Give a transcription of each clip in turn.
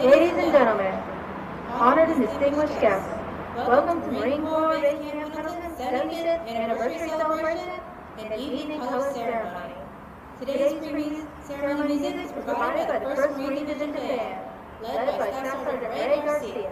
Ladies and gentlemen, honored and distinguished guests, welcome to Marine Corps Base Camp Pendleton's 75th anniversary celebration and evening color ceremony. Today's ceremony music is provided by the 1st Marine Division Band, led by Staff Sergeant Ray Garcia.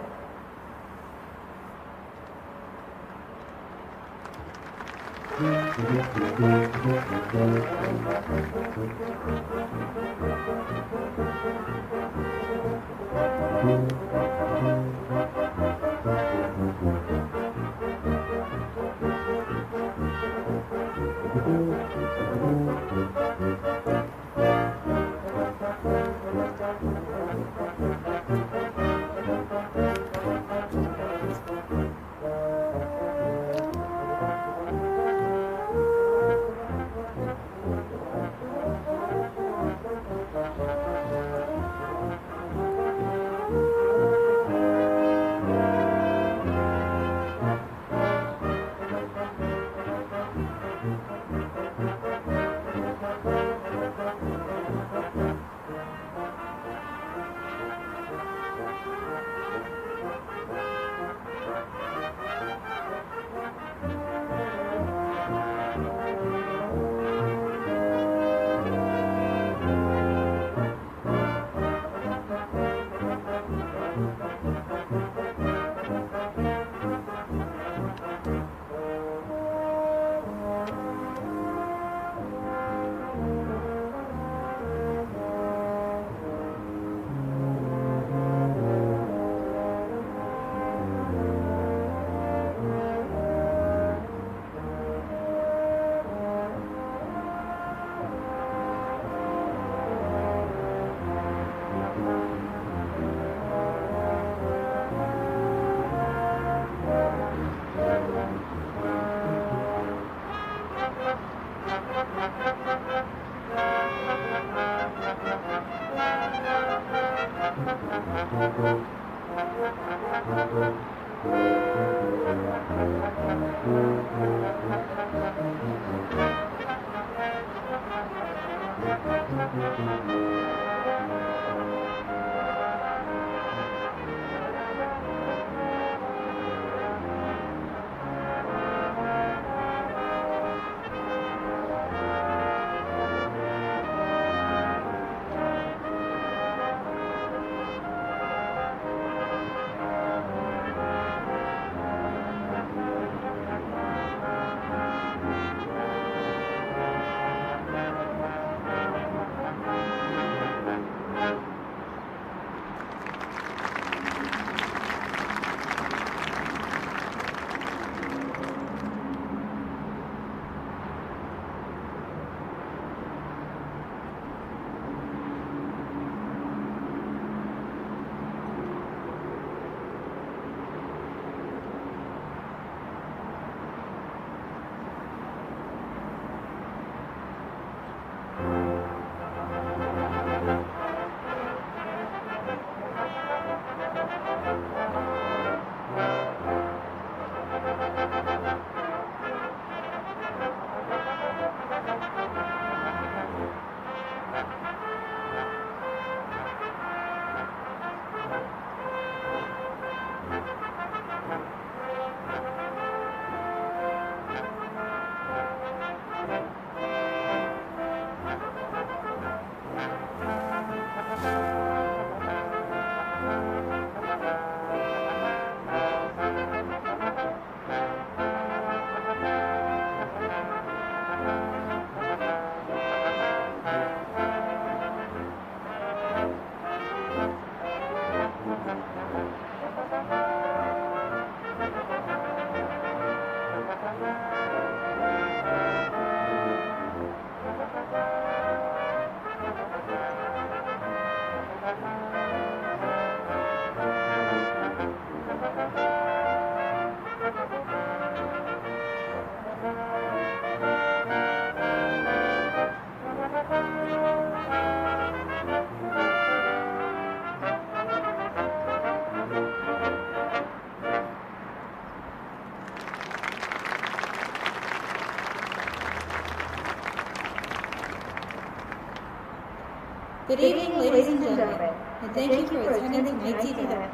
Good evening, ladies and gentlemen. and thank you for attending tonight's event.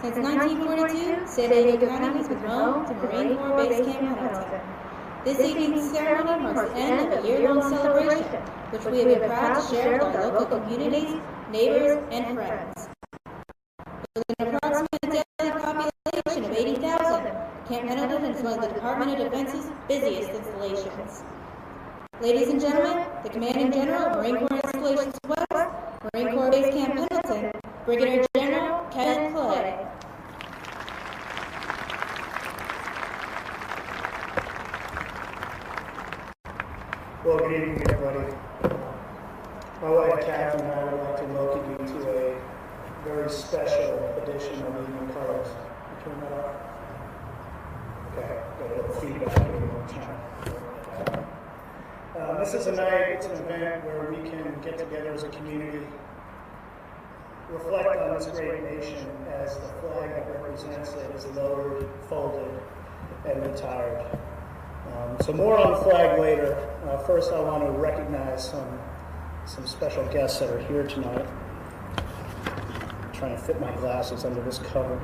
Since 1942, San Diego County has been home to Marine Corps Base Camp Pendleton. This evening's ceremony marks the end of a year-long celebration, which we have been proud to share with our local communities, neighbors, and friends. With an approximate daily population of 80,000, Camp Pendleton is one of the Department of Defense's busiest installations. Ladies and gentlemen, the Commanding General of Marine Corps Installations West, Marine Corps Base Camp Pendleton, Brigadier General Kevin Clay. Well, good evening, everybody. My wife, Kathy, and I would like to welcome you to a very special edition of Evening Colors. You turn that off? Okay, got a little feedback here. This is a night, it's an event where we can get together as a community, reflect on this great nation as the flag that represents it is lowered, folded, and retired. So more on the flag later. First, I want to recognize some special guests that are here tonight. I'm trying to fit my glasses under this cover.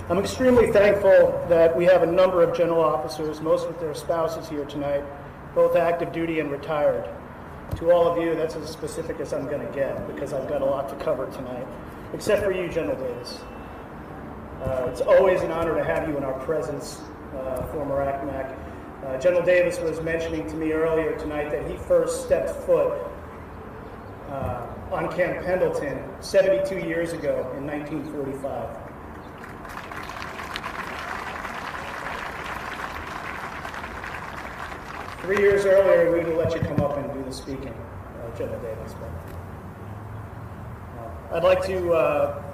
I'm extremely thankful that we have a number of general officers, most with their spouses here tonight, both active duty and retired. To all of you, that's as specific as I'm going to get because I've got a lot to cover tonight, except for you, General Davis. It's always an honor to have you in our presence, former ACMAC. General Davis was mentioning to me earlier tonight that he first stepped foot on Camp Pendleton 72 years ago in 1945. Three years earlier, we would let you come up and do the speaking, General Davis. I'd like to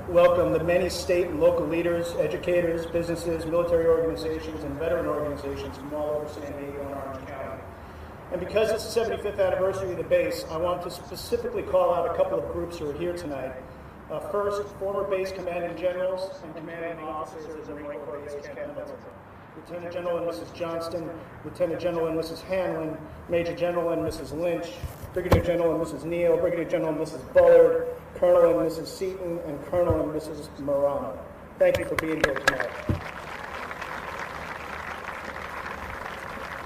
welcome the many state and local leaders, educators, businesses, military organizations, and veteran organizations from all over San Diego and Orange County. And because it's the 75th anniversary of the base, I want to specifically call out a couple of groups who are here tonight. First, former base commanding generals and commanding officers of the Marine Corps Base Camp Pendleton. Lieutenant General and Mrs. Johnston, Lieutenant General and Mrs. Hanlon, Major General and Mrs. Lynch, Brigadier General and Mrs. Neal, Brigadier General and Mrs. Bullard, Colonel and Mrs. Seaton, and Colonel and Mrs. Morano. Thank you for being here tonight.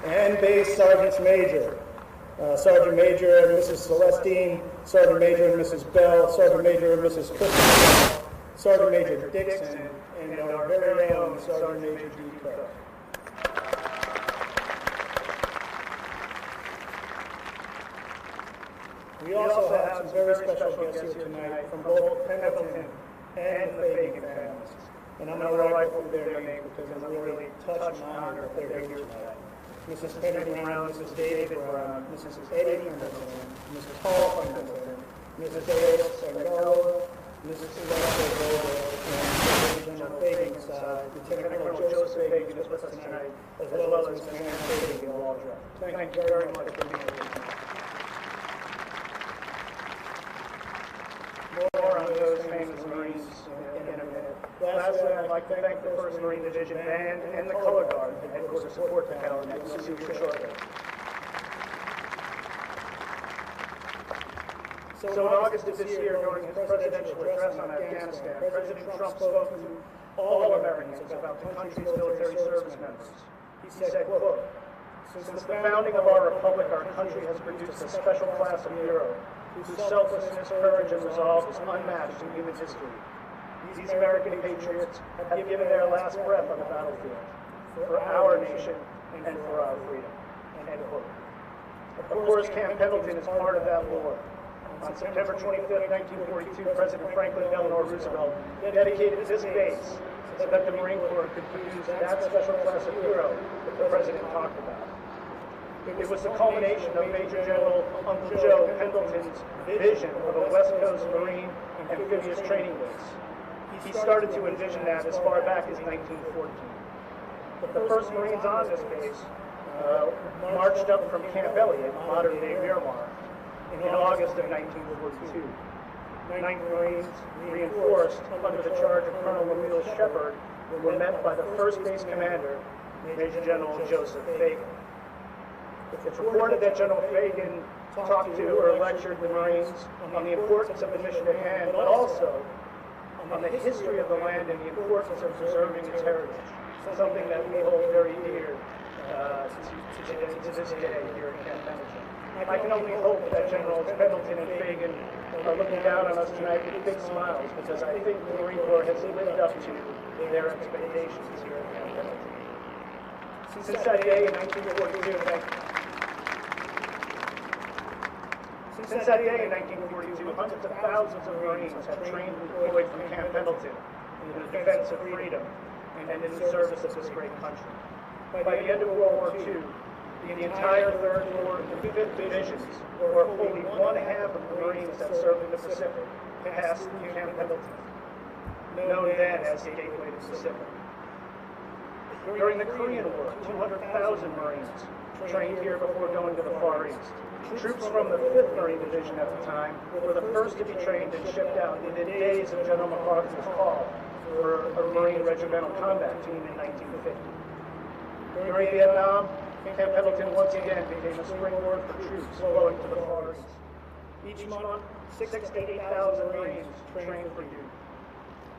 And Base Sergeants Major, Sergeant Major and Mrs. Celestine, Sergeant Major and Mrs. Bell, Sergeant Major and Mrs. Christopher, Sergeant Major Dixon, and our very own Sergeant Major D. Cook. We also have some very special guests here tonight from both Pendleton and the Fagan families. And I'm going to write over their names because I'm really touched and honored that they're here tonight. Mrs. Penny Brown, Mrs. David Brown, Mrs. Eddie Pendleton, Mrs. Paul Pendleton, Mrs. Davis Sangalo, Mrs. Celeste Vogel, and General Fagan's Lieutenant Colonel Joseph Fagan is with us tonight, as well as Mrs. Ann Fagan in Waldrop. Thank you very much for being here tonight. More on those famous Marines in a minute. Lastly, I'd like to thank the 1st Marine Division Band and the Color Guard at Headquarters Support Battalion. We'll see you shortly. So in August of this year, during his presidential address on Afghanistan, President Trump spoke to all Americans about the country's military service members. He said, quote, "Since the founding of our republic, our country has produced a special class of hero whose selflessness, courage, and resolve is unmatched in human history. These American patriots have given their last breath on the battlefield for our nation and for our freedom." End quote. Of course, Camp Pendleton is part of that war. On September 25, 1942, President Franklin Delano Roosevelt dedicated this base so that the Marine Corps could produce that special class of hero that the President talked about. It was the culmination of Major General Uncle Joe Pendleton's vision of a West Coast Marine amphibious training base. He started to envision that as far back as 1914. But the first Marines on this base marched up from Camp Elliott, modern-day Miramar, in August of 1942. 9th Marines, reinforced under the charge of Colonel Lemuel Shepard, were met by the 1st Base Commander, Major General Joseph Fagan. It's reported that General Reagan talked to or lectured the Marines on the importance of the mission at hand, but also on the history of the land and the importance of preserving its heritage, something that we hold very dear to this day here in Camp Pendleton. I can only hope that Generals Pendleton and Reagan are looking down on us tonight with big smiles, because I think the Marine Corps has lived up to their expectations here at Camp Pendleton. Since that day in 1942, hundreds of thousands of Marines have trained and deployed from Camp Pendleton in the defense of freedom and in the service of this great country. By the end of World War II, the entire 3rd, 4th, and 5th Divisions, or fully one-half of the Marines that served in the Pacific, passed through Camp Pendleton, known then as the Gateway to the Pacific. During the Korean War, 200,000 Marines trained here before going to the Far East. Troops from the 5th Marine Division at the time were the first to be trained and shipped out in the days of General MacArthur's call for a Marine regimental combat team in 1950. During Vietnam, Camp Pendleton once again became a springboard for troops flowing to the Far East. Each month, 6,000 to 8,000 Marines trained for duty.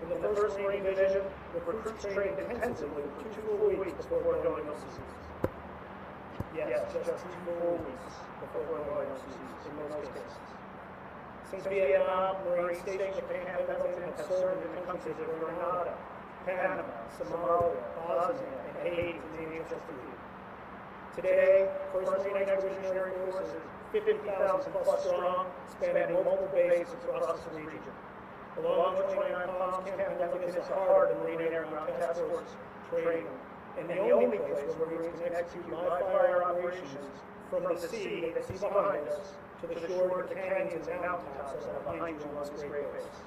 In the 1st Marine Division, recruits trained intensively for 2 full weeks before going overseas. Yes, just 2 full weeks before going overseas in most cases. Since Vietnam, Marines stationed at Camp Pendleton have served in the countries of Grenada, Panama, Somalia, Bosnia, and Haiti, to name just a few. Today, 1st Marine Expeditionary Force is 50,000 plus strong, spanning multiple bases across the region. Along with 29 Palms, Camp Pendleton is the heart of Marine Air and Ground Task Force training, and the only place where Marines can execute live-fire operations from the sea that you see behind us to the shore of the canyons and mountaintops that are behind you on this great base.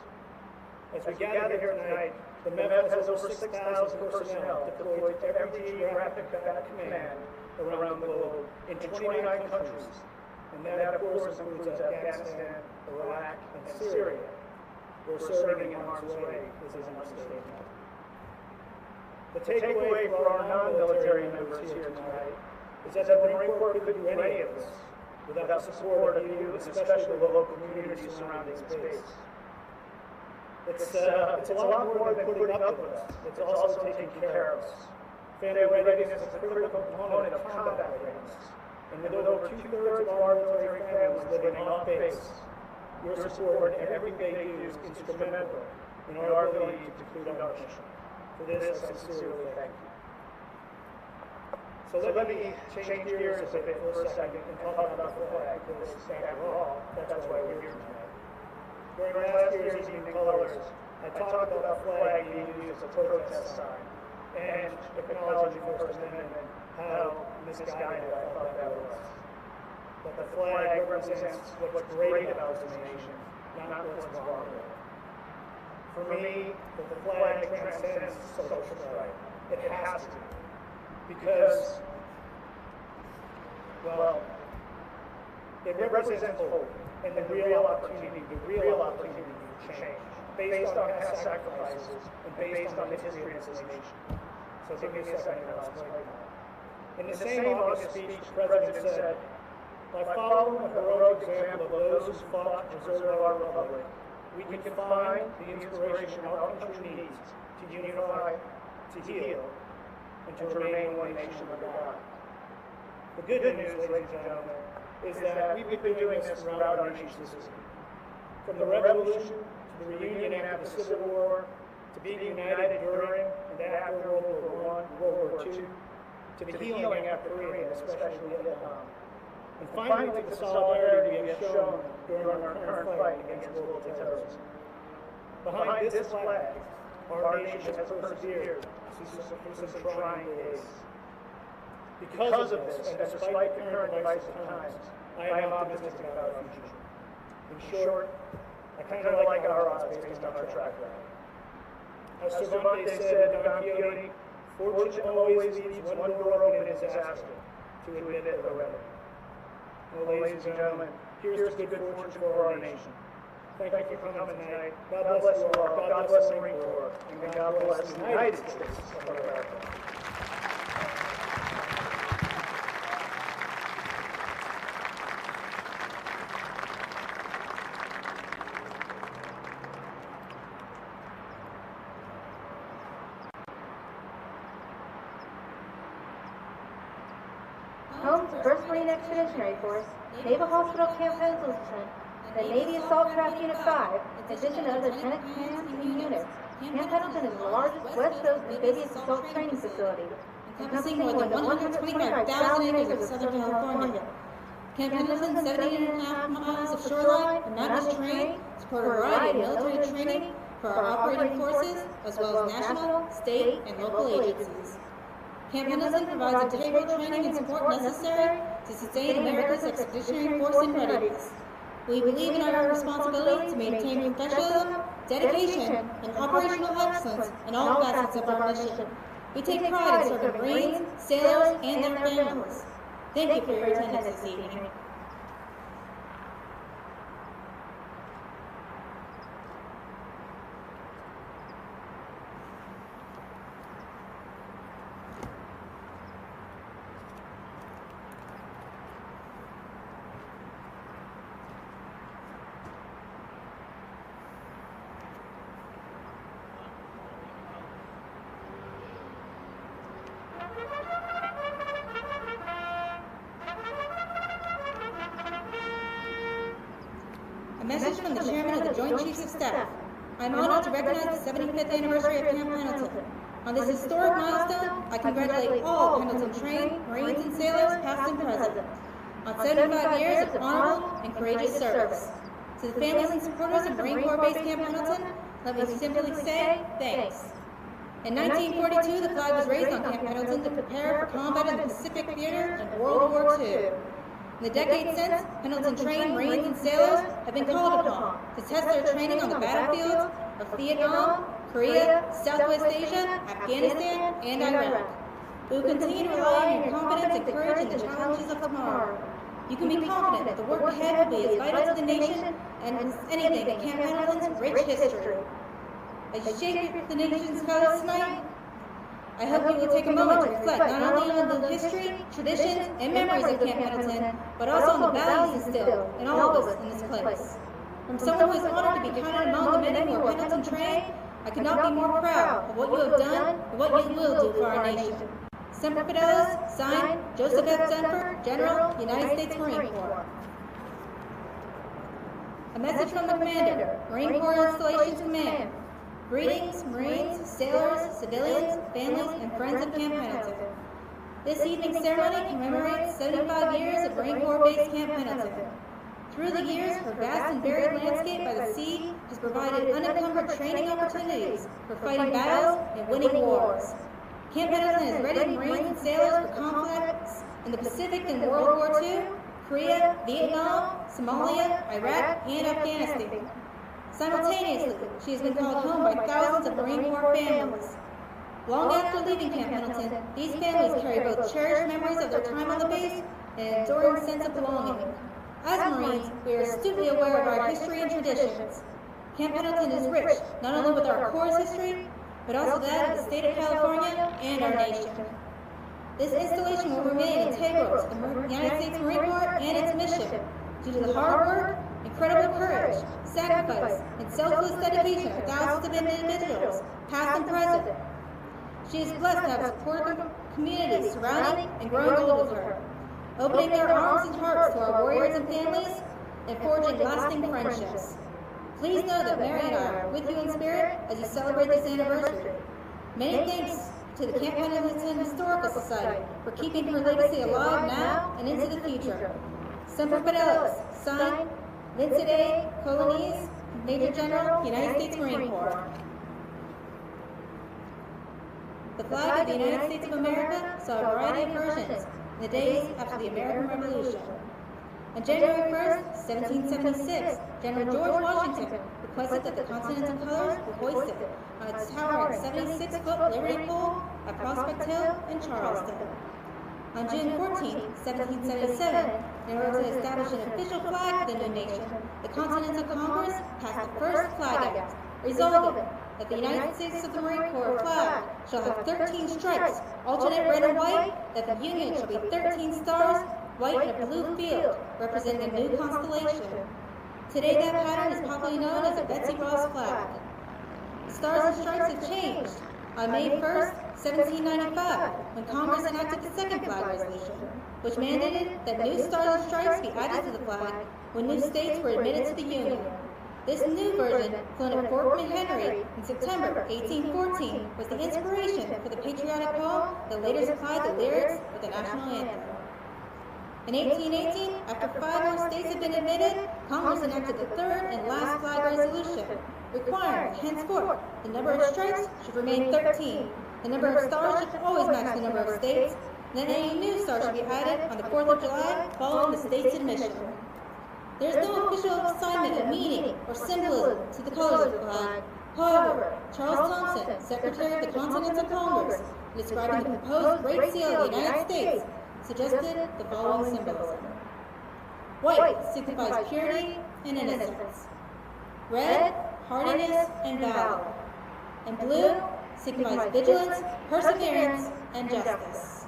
As we gather here tonight, the MEF has over 6,000 personnel deployed to every geographic command around the globe in 29 countries, and that, of course, includes Afghanistan, Iraq, and Syria, where serving in harm's way is an understatement. The takeaway for our non-military members here tonight is that the Marine Corps couldn't do any of this without the support of you, and especially the local communities surrounding this base. It's a lot more than putting up with us. It's also taking care of us. Family readiness is a critical component of combat readiness. And with over 2/3 of our military families living off base, your support in everything they do is instrumental in our ability to complete our mission. For this, I sincerely thank you. So let me change gears a bit for a second and talk about the flag, because after all, that's why we're here tonight. During last year's evening colors, I talked about the flag being used as a protest sign, and acknowledging the First Amendment, how misguided I thought that was. But the flag represents what's great about this nation, not what's wrong with it. For me, the flag transcends social strife. It has to. Because, well, it represents hope and the real opportunity to change, based on past sacrifices and based on the history of this nation. So give me a second and I'll explain that. In the same August speech, the President said, by following the heroic example of those who fought to preserve our republic, we can find the inspiration our country needs to unify, to heal, and to remain one nation under God. The good news, ladies and gentlemen, is that we've been doing this throughout our nation's history. From the Revolution to the reunion after the Civil War, to being united during and after World War I and World War II, to the healing after Korea, especially Vietnam, and finally to the solidarity we have shown during our current fight against global terrorism. Behind this flag, our nation has persevered through some trying days. Because of this, and despite the current divisive times, I am optimistic about our future. In short, I kind of like our odds based on our track record. As Cervantes said in Don Quixote, fortune always leaves one door open in disaster to admit the remedy. Well, ladies and gentlemen, here's the good fortune for our nation. Thank you for coming tonight. God bless you all. God bless the Marine Corps. And God bless the United States of America. home to 1st Marine Expeditionary Force, Naval Hospital Camp Pendleton, the Navy Assault Craft Unit 5, in addition to other lieutenant commands and units. Camp Pendleton is the largest West Coast amphibious assault training facility, encompassing more than 125,000 acres of Southern California. Camp Pendleton, 17.5 miles of shoreline and mountainous terrain, support a variety of military training for our operating forces, as well as national, state, and local agencies. Camp Pendleton provides integral training and support necessary to sustain America's expeditionary force in readiness. We believe in our responsibility to maintain professionalism, dedication, and operational excellence in all facets of our mission. We take pride in serving Marines, sailors, and their families. Thank you for your attendance this evening. A message from the Chairman of the Joint Chiefs of Staff. I am honored to recognize the 75th anniversary of Camp Pendleton. On this historic milestone, I congratulate all Pendleton-trained Marines and sailors, past and present, on 75 years of honorable and courageous service. To the families and supporters of Marine Corps Base Camp Pendleton, let me simply say thanks. In 1942, the flag was raised on Camp Pendleton to prepare for combat in the Pacific Theater in World War II. In the decades since, Pendleton-trained Marines and sailors have been called upon to test their training on the battlefields of Vietnam, Korea, Southwest Asia, Afghanistan, and Iraq. We will continue to rely on your confidence and courage in the challenges of tomorrow. You can be confident that the work ahead will be as vital to the nation and as anything in Camp Pendleton's rich history. As you shape the nation's colors tonight, I hope you will take a moment to reflect not only on the history, traditions, and memories of Camp Pendleton, but also on the values instilled in all of us in this place. From someone who is honored to be counted among the many who are Pendleton trained, I could not be more proud of what you have done and what you will do for our nation. Semper Fidelis, signed, Joseph F. Dunford, General, United States Marine Corps. A message from the Commander, Marine Corps Installations Command. Greetings, Marines, sailors, civilians, families, and friends of Camp Pendleton. This evening's ceremony commemorates 75 years of Marine Corps Base Camp Pendleton. Through the years, her vast and varied landscape by the sea has provided unencumbered training opportunities for fighting battles and winning wars. Camp Pendleton has readied Marines and sailors for conflicts in the Pacific and World War II, Korea, Vietnam, Somalia, Iraq, and Afghanistan. Simultaneously, she has been called home by thousands of Marine Corps families. Long after leaving Camp Pendleton, these families carry both cherished memories of their time on the base and an enduring sense of belonging. As Marines, we are astutely aware of our history and traditions. Camp Pendleton is rich, not only with our Corps' history, but also that of the state of California and our nation. This installation will remain integral to the United States Marine Corps and its mission, due to the hard work, incredible courage, sacrifice, and selfless dedication of thousands of individuals, past and present. She is blessed to have supportive communities surrounding and growing old with her, opening their arms and hearts to our warriors and families, and forging lasting friendships. Please know that Mary and I are with you in spirit as you celebrate this anniversary. Many thanks to the Camp Pendleton Historical Society for keeping her legacy alive now and into the future. Semper Fidelis, signed, Vincent A. Colonese, Major General, United States Marine Corps. The flag of the United States of America saw a variety of versions in the days after the American Revolution. On January 1st, 1776, General George Washington requested that the Continental colors be hoisted on its towering 76-foot Liberty Pole at Prospect Hill in Charleston. On June 14, 1777, in order to establish an official flag for the new nation, the Continental Congress passed the first Flag Act, resolving that the United States of the Marine Corps flag shall have 13 stripes, alternate red and white, that the Union shall be 13 stars, white and a blue field, representing a new constellation. Today that pattern is popularly known as the Betsy Ross flag. The stars and stripes have changed. On May 1st, 1795, when Congress enacted the second flag resolution, which mandated that new stars and stripes be added to the flag when new states were admitted to the Union. This new version, flown at Fort McHenry in September 1814, was the inspiration for the patriotic poem that later supplied the lyrics for the national anthem. In 1818, after 5 more states had been admitted, Congress enacted the third and last flag resolution, requiring that henceforth the number of stripes should remain 13, the number of stars should always match the number of states, and then any new star should be added on the 4th of July following the state's admission. There is no official assignment of meaning or symbolism to the colors of the flag. However, Charles Thompson, Secretary of the Continental Congress, in describing the proposed Great Seal of the United States, suggested the following symbolism. White signifies purity and innocence. Red, hardiness and valor. And blue signifies vigilance, perseverance, and justice.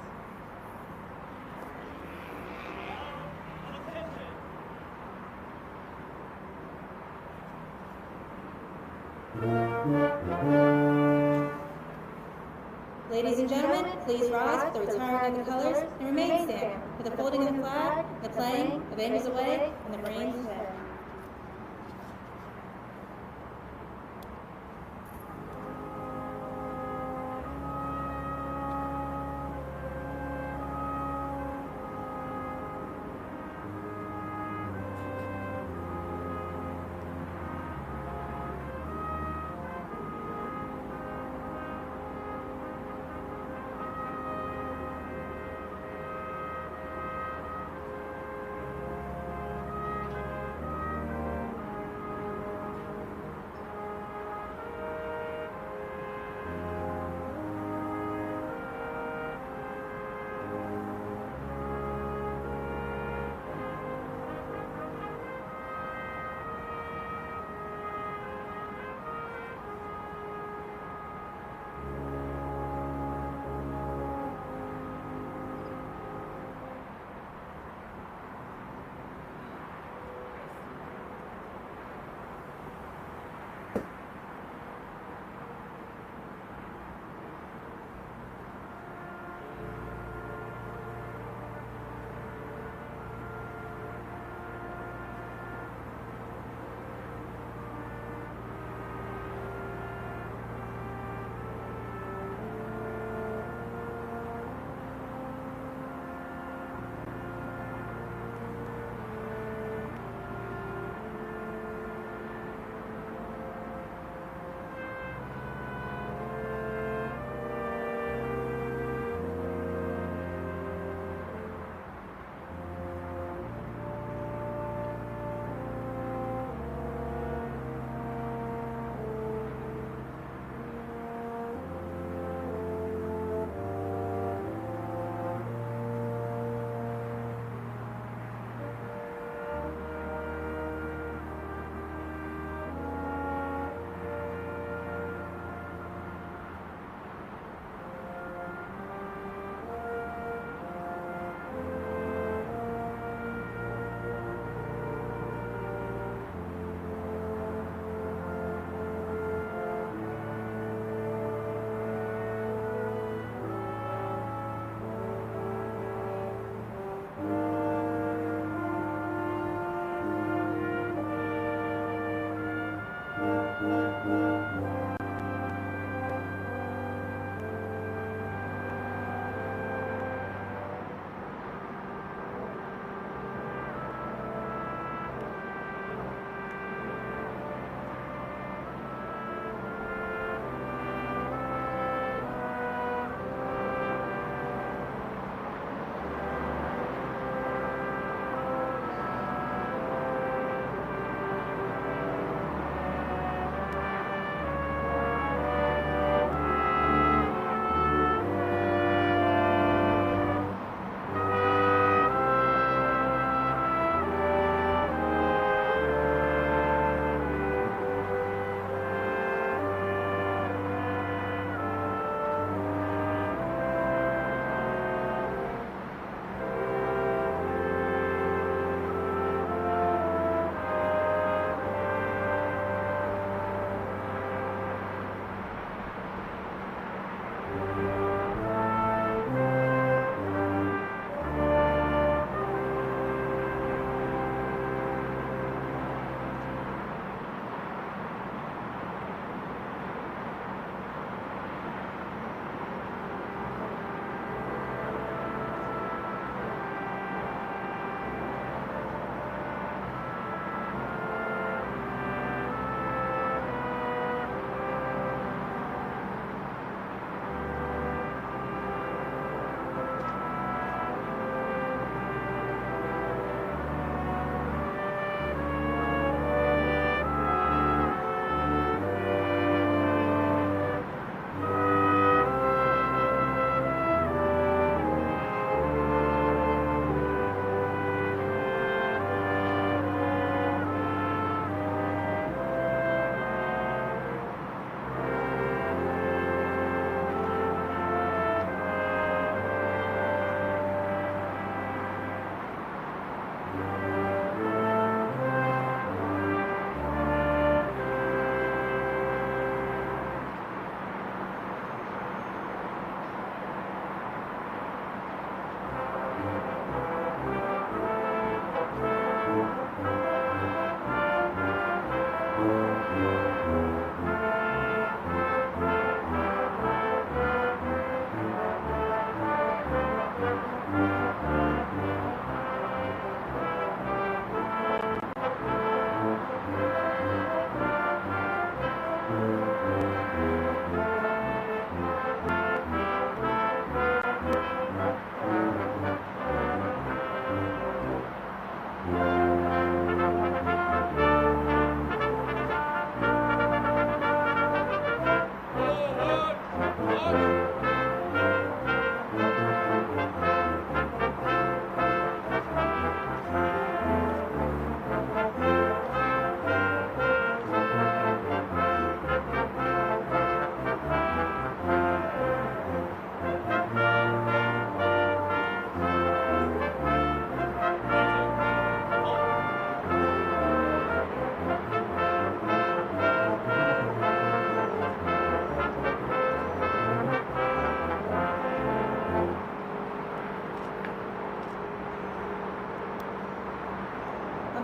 Ladies and gentlemen, please rise for the retiring of the colors and remain standing for the folding of the flag, the playing of Angels Away, and the Brains Away.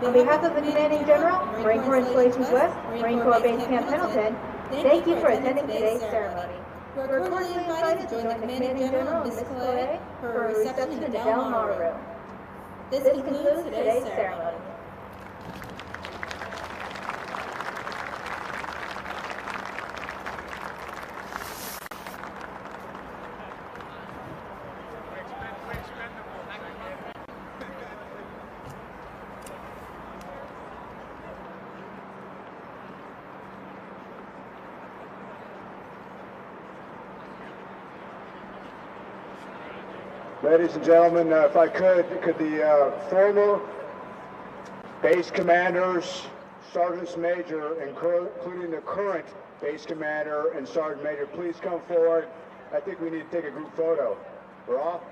On behalf of the Commanding General, Marine Corps Installations West, Marine Corps Base Camp Pendleton, thank you for attending today's ceremony. You are cordially invited to join the Commanding General and Miss Calais for a reception in the Del Mar room. This concludes today's ceremony. Ladies and gentlemen, if I could the former base commanders, sergeants major, including the current base commander and sergeant major, please come forward. I think we need to take a group photo. We're off.